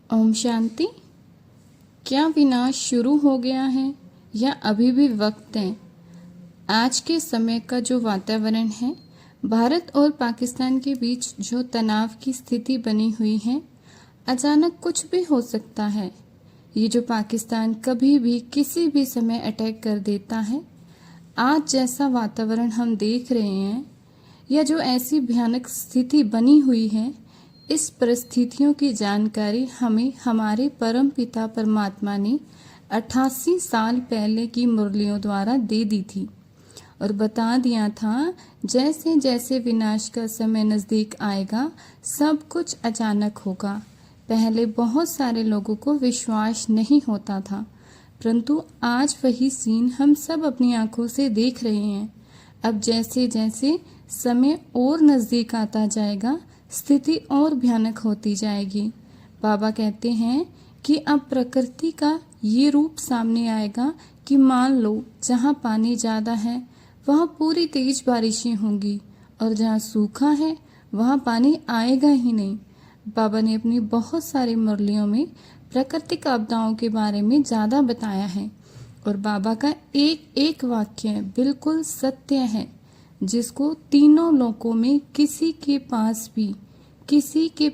ओम शांति। क्या विनाश शुरू हो गया है या अभी भी वक्त है? आज के समय का जो वातावरण है, भारत और पाकिस्तान के बीच जो तनाव की स्थिति बनी हुई है, अचानक कुछ भी हो सकता है। ये जो पाकिस्तान कभी भी किसी भी समय अटैक कर देता है, आज जैसा वातावरण हम देख रहे हैं या जो ऐसी भयानक स्थिति बनी हुई है, इस परिस्थितियों की जानकारी हमें हमारे परम पिता परमात्मा ने 88 साल पहले की मुरलियों द्वारा दे दी थी और बता दिया था जैसे जैसे विनाश का समय नज़दीक आएगा सब कुछ अचानक होगा। पहले बहुत सारे लोगों को विश्वास नहीं होता था, परंतु आज वही सीन हम सब अपनी आंखों से देख रहे हैं। अब जैसे जैसे समय और नज़दीक आता जाएगा, स्थिति और भयानक होती जाएगी। बाबा कहते हैं कि अब प्रकृति का ये रूप सामने आएगा कि मान लो जहाँ पानी ज़्यादा है वहाँ पूरी तेज बारिशें होंगी और जहाँ सूखा है वहाँ पानी आएगा ही नहीं। बाबा ने अपनी बहुत सारी मुरलियों में प्राकृतिक आपदाओं के बारे में ज़्यादा बताया है और बाबा का एक एक वाक्य बिल्कुल सत्य है, जिसको तीनों लोकों में किसी के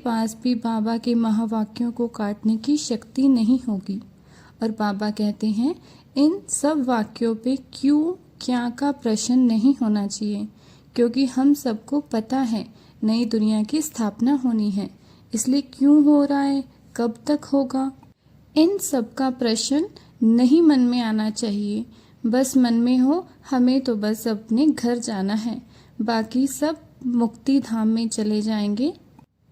पास भी बाबा के महावाक्यों को काटने की शक्ति नहीं होगी। और बाबा कहते हैं इन सब वाक्यों पे क्यों क्या का प्रश्न नहीं होना चाहिए, क्योंकि हम सबको पता है नई दुनिया की स्थापना होनी है, इसलिए क्यों हो रहा है, कब तक होगा, इन सब का प्रश्न नहीं मन में आना चाहिए। बस मन में हो हमें तो बस अपने घर जाना है, बाकी सब मुक्ति धाम में चले जाएंगे।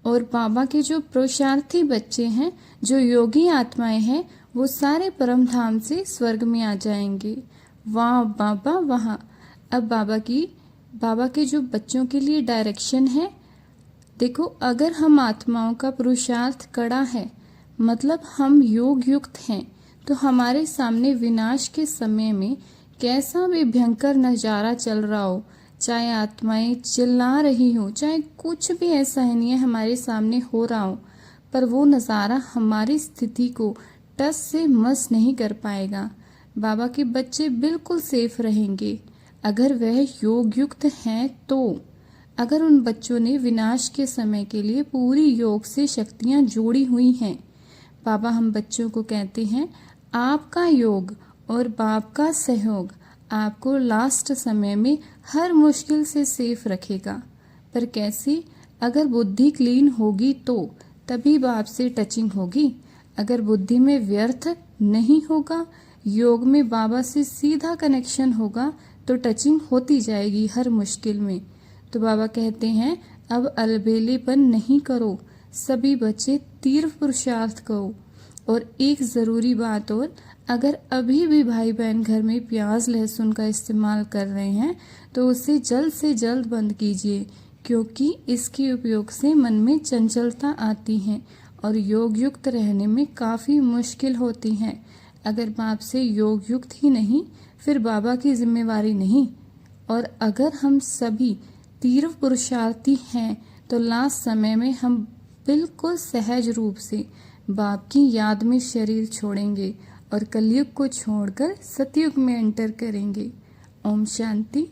और बाबा के जो पुरुषार्थी बच्चे हैं, जो योगी आत्माएं हैं, वो सारे परम धाम से स्वर्ग में आ जाएंगे। वाह बाबा वहाँ। अब बाबा के जो बच्चों के लिए डायरेक्शन है, देखो अगर हम आत्माओं का पुरुषार्थ कड़ा है, मतलब हम योग युक्त हैं, तो हमारे सामने विनाश के समय में कैसा भी भयंकर नज़ारा चल रहा हो, चाहे आत्माएं चिल्ला रही हो, चाहे कुछ भी ऐसा है नहीं है हमारे सामने हो रहा हो, पर वो नज़ारा हमारी स्थिति को टस से मस नहीं कर पाएगा। बाबा के बच्चे बिल्कुल सेफ रहेंगे अगर वह योग युक्त हैं तो। अगर उन बच्चों ने विनाश के समय के लिए पूरी योग से शक्तियाँ जोड़ी हुई हैं। बाबा हम बच्चों को कहते हैं आपका योग और बाप का सहयोग आपको लास्ट समय में हर मुश्किल से सेफ रखेगा। पर कैसी? अगर बुद्धि क्लीन होगी तो तभी बाप से टचिंग होगी। अगर बुद्धि में व्यर्थ नहीं होगा, योग में बाबा से सीधा कनेक्शन होगा, तो टचिंग होती जाएगी हर मुश्किल में। तो बाबा कहते हैं अब अलबेलेपन नहीं करो, सभी बच्चे तीव्र पुरुषार्थ करो। और एक ज़रूरी बात और, अगर अभी भी भाई बहन घर में प्याज लहसुन का इस्तेमाल कर रहे हैं तो उसे जल्द से जल्द बंद कीजिए, क्योंकि इसके उपयोग से मन में चंचलता आती है और योग युक्त रहने में काफ़ी मुश्किल होती है। अगर बाप से योग युक्त ही नहीं, फिर बाबा की जिम्मेवारी नहीं। और अगर हम सभी तीव्र पुरुषार्थी हैं तो लास्ट समय में हम बिल्कुल सहज रूप से बाप की याद में शरीर छोड़ेंगे और कलयुग को छोड़कर सतयुग में एंटर करेंगे। ओम शांति।